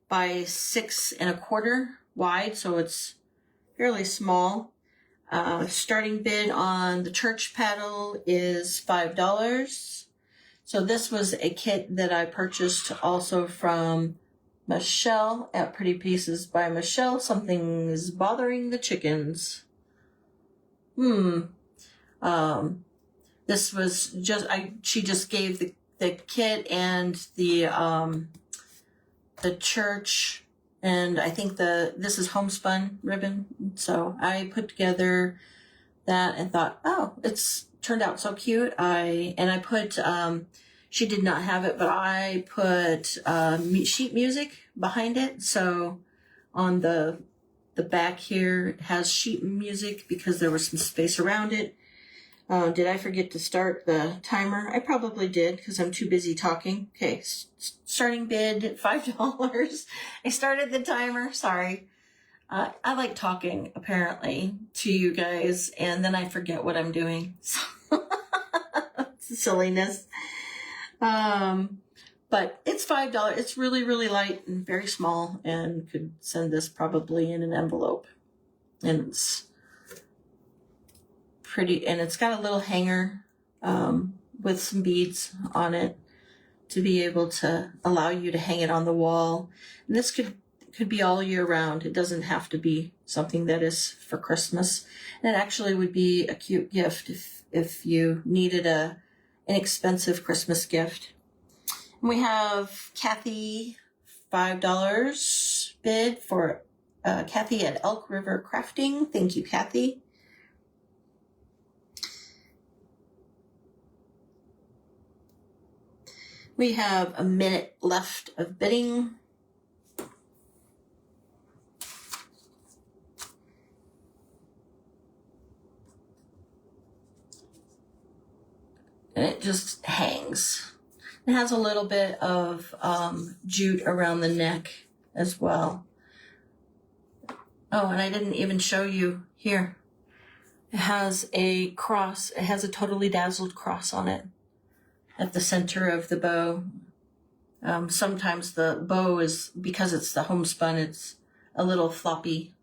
[SPEAKER 1] by 6 1/4 wide, so it's fairly small. Starting bid on the church paddle is $5. So this was a kit that I purchased also from Michelle at Pretty Pieces by Michelle. Something is bothering the chickens. This was just, she just gave the kit and the church, and I think this is homespun ribbon. So I put together that and thought, oh, it's turned out so cute. I put, she did not have it, but I put sheet music behind it. So on the back here, it has sheet music because there was some space around it. Did I forget to start the timer? I probably did because I'm too busy talking. Okay, starting bid, $5. I started the timer, sorry. I like talking, apparently, to you guys, and then I forget what I'm doing. Silliness. But it's $5. It's really, really light and very small, and could send this probably in an envelope. And it's pretty, and it's got a little hanger with some beads on it to be able to allow you to hang it on the wall. And this could be all year round. It doesn't have to be something that is for Christmas. And it actually would be a cute gift if you needed an inexpensive Christmas gift. And we have Kathy, $5 bid for Kathy at Elk River Crafting. Thank you, Kathy. We have a minute left of bidding. and it just hangs. It has a little bit of jute around the neck as well. Oh, and I didn't even show you here. It has a cross. It has a Totally Dazzled cross on it at the center of the bow. Sometimes the bow is, because it's the homespun, it's a little floppy,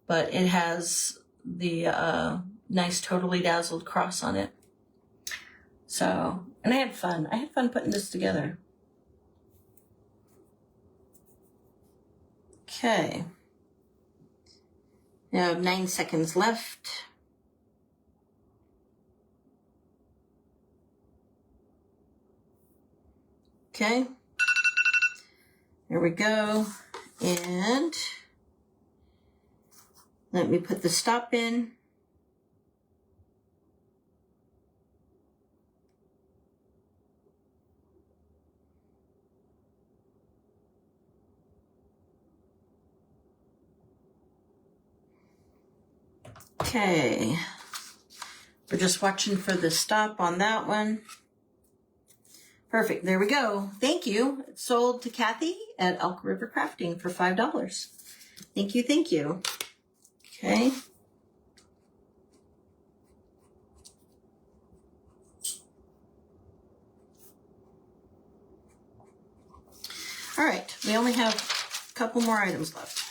[SPEAKER 1] but it has the nice Totally Dazzled cross on it. So, and I had fun. I had fun putting this together. Okay. Now 9 seconds left. Okay. There we go. And let me put the stop in. Okay, we're just watching for the stop on that one. Perfect, there we go. Thank you. It's sold to Kathy at Elk River Crafting for $5. Thank you, thank you. Okay. All right, we only have a couple more items left.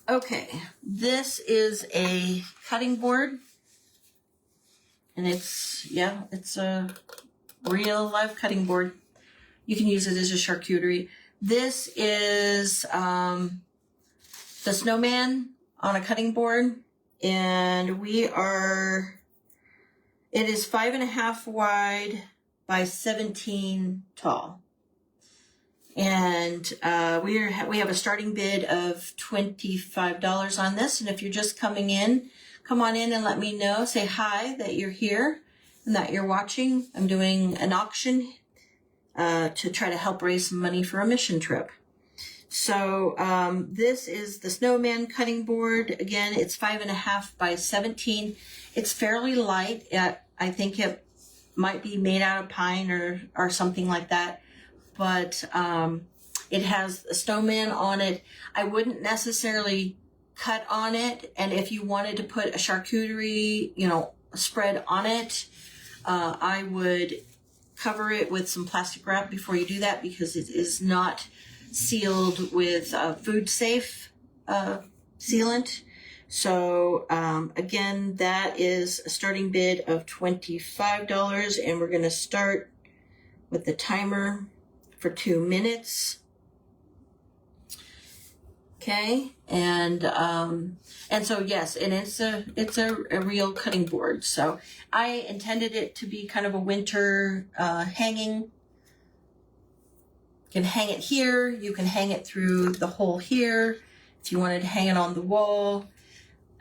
[SPEAKER 1] Okay, this is a cutting board, and it's a real live cutting board. You can use it as a charcuterie. This is the snowman on a cutting board, and it is 5.5 wide by 17 tall. And we have a starting bid of $25 on this. And if you're just coming in, come on in and let me know. Say hi, that you're here and that you're watching. I'm doing an auction to try to help raise some money for a mission trip. So this is the snowman cutting board. Again, it's 5.5 by 17. It's fairly light. I think it might be made out of pine or something like that. But it has a snowman on it. I wouldn't necessarily cut on it. And if you wanted to put a charcuterie, spread on it, I would cover it with some plastic wrap before you do that, because it is not sealed with food safe sealant. So again, that is a starting bid of $25, and we're going to start with the timer for 2 minutes. Okay, and so yes, and it's a real cutting board. So I intended it to be kind of a winter hanging. You can hang it here. You can hang it through the hole here. If you wanted to hang it on the wall,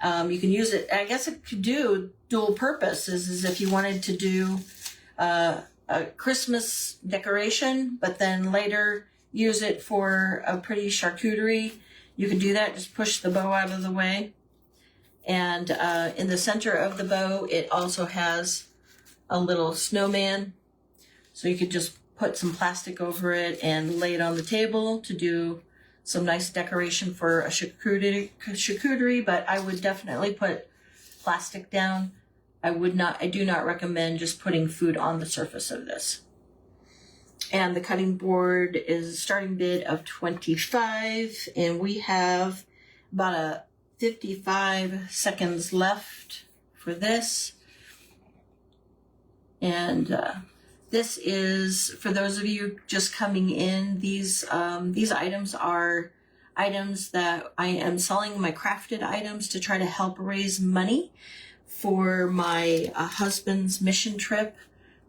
[SPEAKER 1] you can use it. I guess it could do dual purposes. Is if you wanted to do a Christmas decoration, but then later use it for a pretty charcuterie. You can do that. Just push the bow out of the way. And in the center of the bow, it also has a little snowman. So you could just put some plastic over it and lay it on the table to do some nice decoration for a charcuterie, but I would definitely put plastic down. I do not recommend just putting food on the surface of this. And the cutting board is a starting bid of $25, and we have about 55 seconds left for this. And this is, for those of you just coming in, these items are items that I am selling, my crafted items, to try to help raise money for my husband's mission trip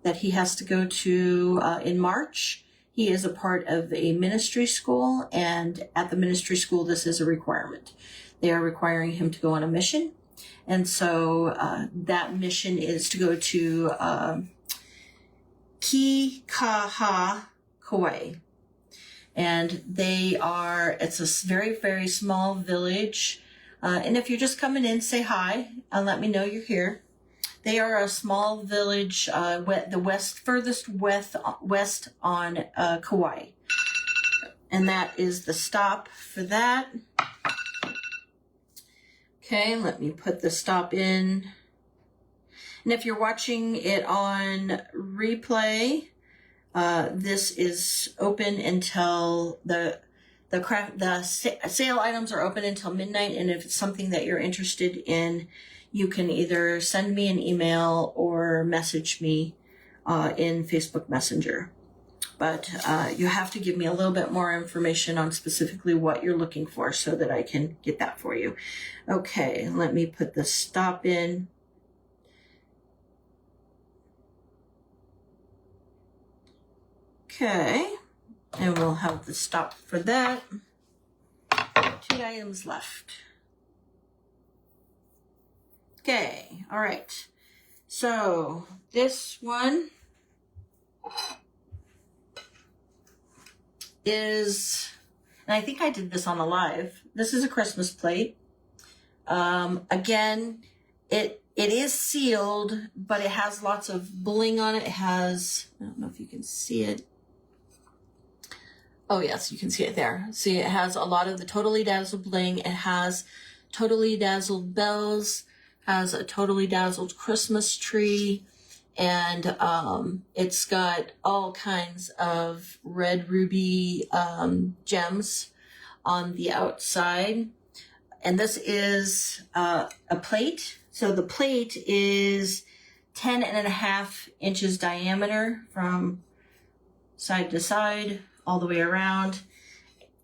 [SPEAKER 1] that he has to go to in March. He is a part of a ministry school, and at the ministry school, this is a requirement. They are requiring him to go on a mission. And so that mission is to go to Kikaha, Kauai. And it's a very, very small village. And if you're just coming in, say hi and let me know you're here. They are a small village, furthest west on Kauai. And that is the stop for that. Okay, let me put the stop in. And if you're watching it on replay, this is open until the sale items are open until midnight. And if it's something that you're interested in, you can either send me an email or message me in Facebook Messenger. But you have to give me a little bit more information on specifically what you're looking for so that I can get that for you. Okay, let me put the stop in. Okay, and we'll have the stop for that. 2 items left. Okay, all right. So this one is, and I think I did this on a live. This is a Christmas plate. Again, it is sealed, but it has lots of bling on it. It has, I don't know if you can see it. Oh yes, you can see it there. See, it has a lot of the Totally Dazzled bling. It has Totally Dazzled bells, has a Totally Dazzled Christmas tree, and it's got all kinds of red ruby gems on the outside. And this is a plate. So the plate is 10.5 inches diameter from side to side, all the way around.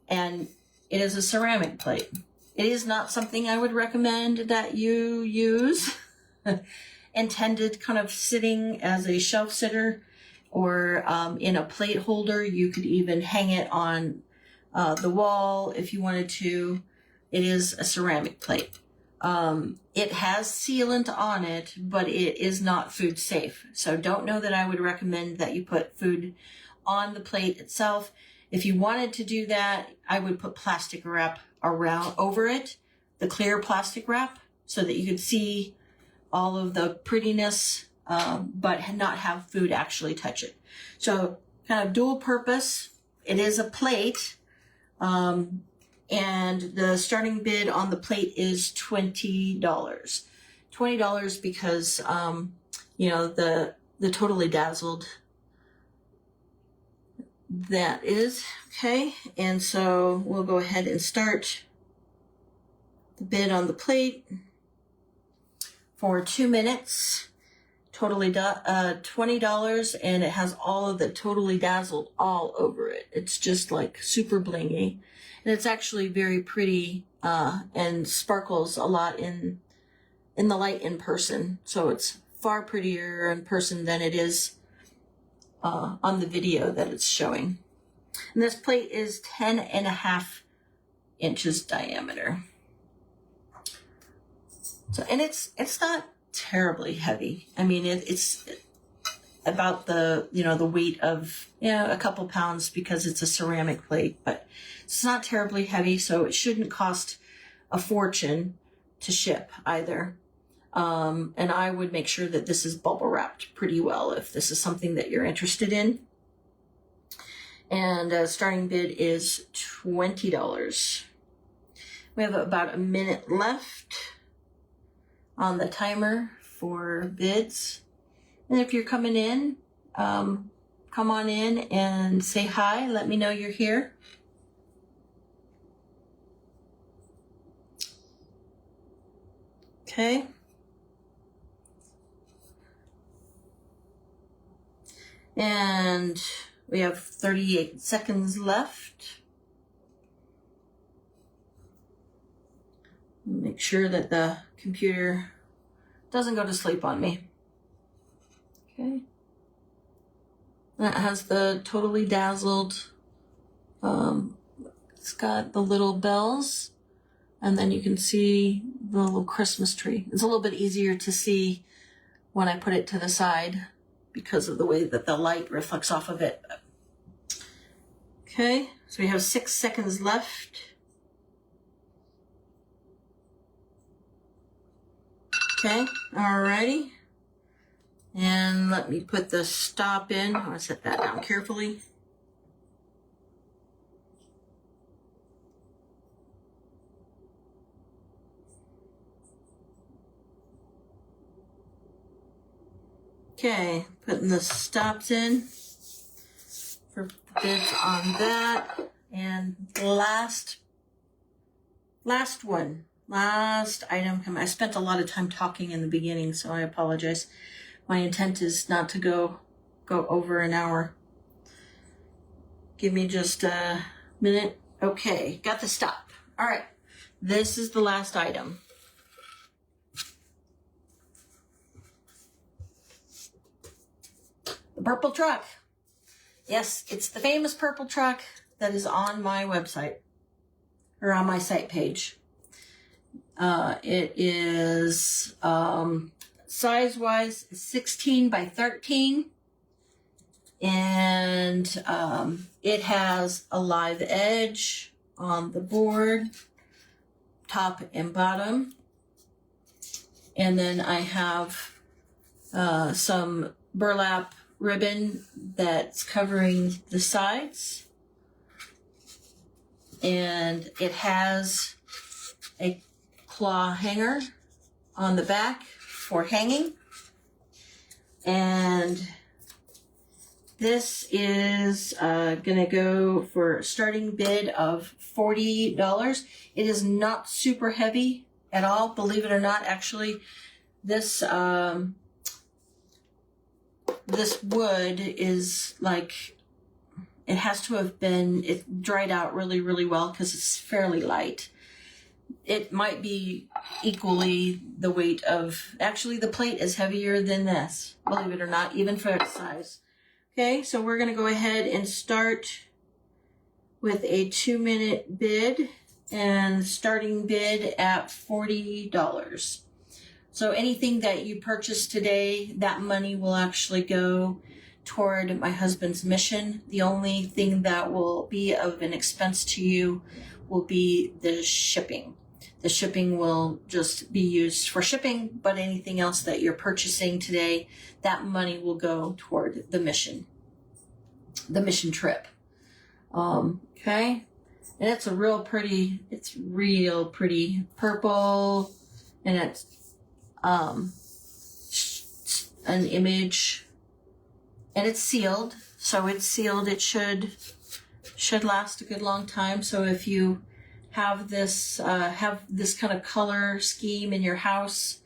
[SPEAKER 1] And it is a ceramic plate. It is not something I would recommend that you use. Intended kind of sitting as a shelf sitter or in a plate holder. You could even hang it on the wall if you wanted to. It is a ceramic plate. It has sealant on it, but it is not food safe. So don't know that I would recommend that you put food on the plate itself. If you wanted to do that, I would put plastic wrap around over it, the clear plastic wrap, so that you could see all of the prettiness, but not have food actually touch it. So kind of dual purpose. It is a plate, and the starting bid on the plate is $20. $20 because, the Totally Dazzled, that is, okay. And so we'll go ahead and start the bid on the plate for 2 minutes. Totally $20, and it has all of the Totally Dazzled all over it. It's just like super blingy, and it's actually very pretty and sparkles a lot in the light in person. So it's far prettier in person than it is on the video that it's showing. And this plate is 10.5 inches diameter. So, and it's not terribly heavy. I mean, it's about the weight of a couple pounds because it's a ceramic plate, but it's not terribly heavy, so it shouldn't cost a fortune to ship either. And I would make sure that this is bubble wrapped pretty well if this is something that you're interested in. And starting bid is $20. We have about a minute left on the timer for bids. And if you're coming in, come on in and say hi. Let me know you're here. Okay. And we have 38 seconds left. Make sure that the computer doesn't go to sleep on me. Okay. That has the Totally Dazzled. It's got the little bells, and then you can see the little Christmas tree. It's a little bit easier to see when I put it to the side because of the way that the light reflects off of it. Okay, so we have 6 seconds left. Okay, alrighty. And let me put the stop in. I want to set that down carefully. Okay, putting the stops in for the bids on that. And last item. I spent a lot of time talking in the beginning, so I apologize. My intent is not to go over an hour. Give me just a minute. Okay, got the stop. All right, this is the last item. The purple truck. Yes, it's the famous purple truck that is on my website, or on my site page. It is size-wise 16 by 13, and it has a live edge on the board, top and bottom, and then I have some burlap ribbon that's covering the sides, and it has a claw hanger on the back for hanging. And this is gonna go for a starting bid of $40. It is not super heavy at all, believe it or not. Actually, this this wood is like, it has to have been, it dried out really, really well because it's fairly light. It might be equally the weight of, actually the plate is heavier than this, believe it or not, even for its size. Okay, so we're going to go ahead and start with a 2-minute bid, and starting bid at $40. So anything that you purchase today, that money will actually go toward my husband's mission. The only thing that will be of an expense to you will be the shipping. The shipping will just be used for shipping, but anything else that you're purchasing today, that money will go toward the mission trip. Okay. And it's real pretty purple, and it's an image, and it's sealed. So it's sealed. It should last a good long time. So if you have this kind of color scheme in your house,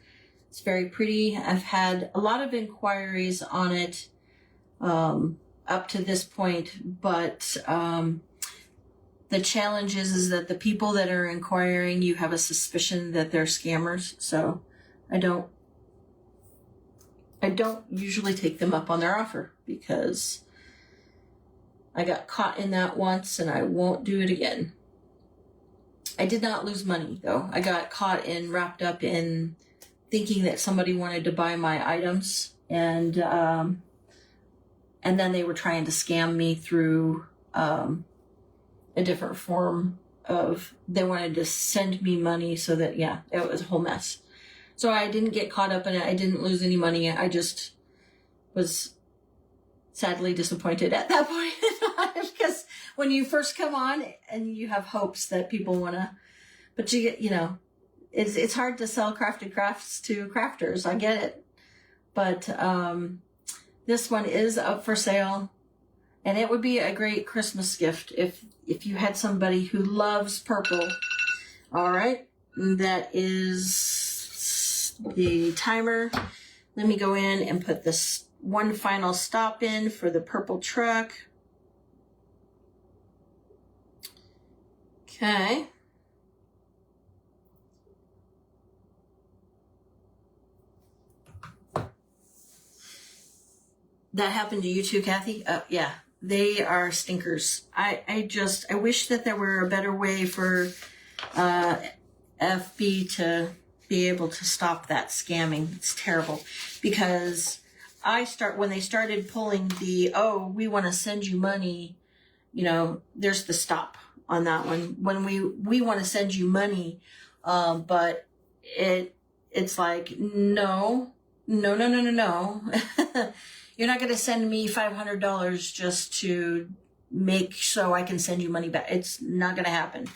[SPEAKER 1] it's very pretty. I've had a lot of inquiries on it up to this point, but the challenge is that the people that are inquiring, you have a suspicion that they're scammers. So I don't usually take them up on their offer, because I got caught in that once and I won't do it again. I did not lose money though. I got caught in, wrapped up in thinking that somebody wanted to buy my items, and then they were trying to scam me through a different form of, they wanted to send me money so that, yeah, it was a whole mess. So I didn't get caught up in it. I didn't lose any money. I just was sadly disappointed at that point in time, because when you first come on and you have hopes that people want to, but you get, it's hard to sell crafted crafts to crafters. I get it. But this one is up for sale, and it would be a great Christmas gift if you had somebody who loves purple. All right. That is the timer. Let me go in and put this one final stop in for the purple truck. Okay. That happened to you too, Kathy? Yeah, they are stinkers. I wish that there were a better way for FB to be able to stop that scamming. It's terrible, because when they started pulling the, oh, we want to send you money, there's the stop on that one. When we want to send you money, but it's like, no, No, no, no, no, no. You're not going to send me $500 just to make so I can send you money back. It's not going to happen.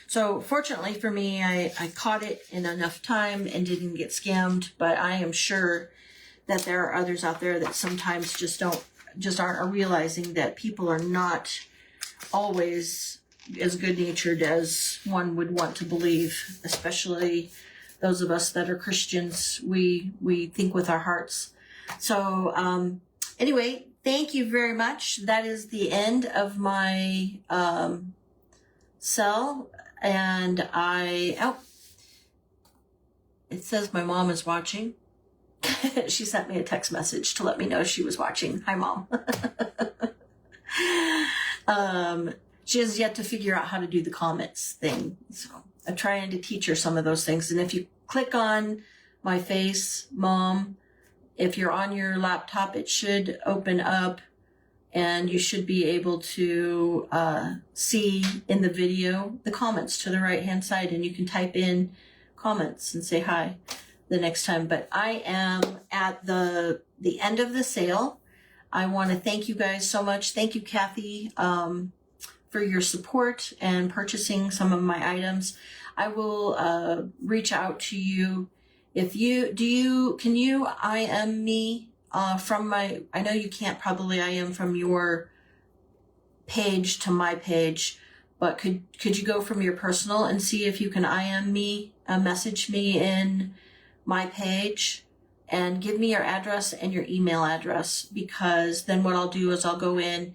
[SPEAKER 1] So fortunately for me, I caught it in enough time and didn't get scammed, but I am sure that there are others out there that sometimes just aren't realizing that people are not always as good-natured as one would want to believe, especially those of us that are Christians. We think with our hearts. So anyway, thank you very much. That is the end of my cell. And it says my mom is watching. She sent me a text message to let me know she was watching. Hi, Mom. She has yet to figure out how to do the comments thing. So I'm trying to teach her some of those things. And if you click on my face, Mom, if you're on your laptop, it should open up and you should be able to see in the video the comments to the right-hand side, and you can type in comments and say hi the next time. But I am at the end of the sale. I want to thank you guys so much. Thank you, Kathy, for your support and purchasing some of my items. I will reach out to you. If can you IM me from I know you can't probably IM from your page to my page, but could you go from your personal and see if you can IM me, message me in my page and give me your address and your email address, because then what I'll do is I'll go in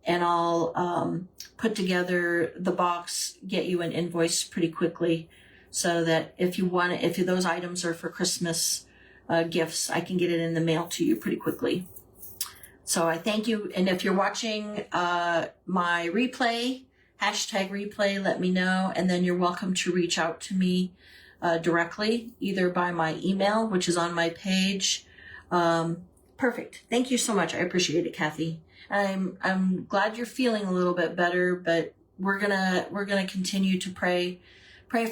[SPEAKER 1] and I'll put together the box, get you an invoice pretty quickly, so that if those items are for Christmas gifts, I can get it in the mail to you pretty quickly. So I thank you. And if you're watching my replay, #replay, let me know. And then you're welcome to reach out to me directly, either by my email, which is on my page. Perfect. Thank you so much. I appreciate it, Kathy. I'm glad you're feeling a little bit better, but we're gonna continue to pray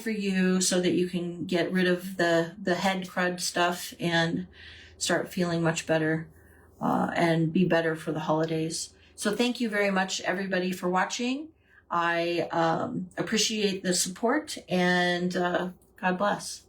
[SPEAKER 1] for you so that you can get rid of the head crud stuff and start feeling much better and be better for the holidays. So thank you very much, everybody, for watching. I appreciate the support, and God bless.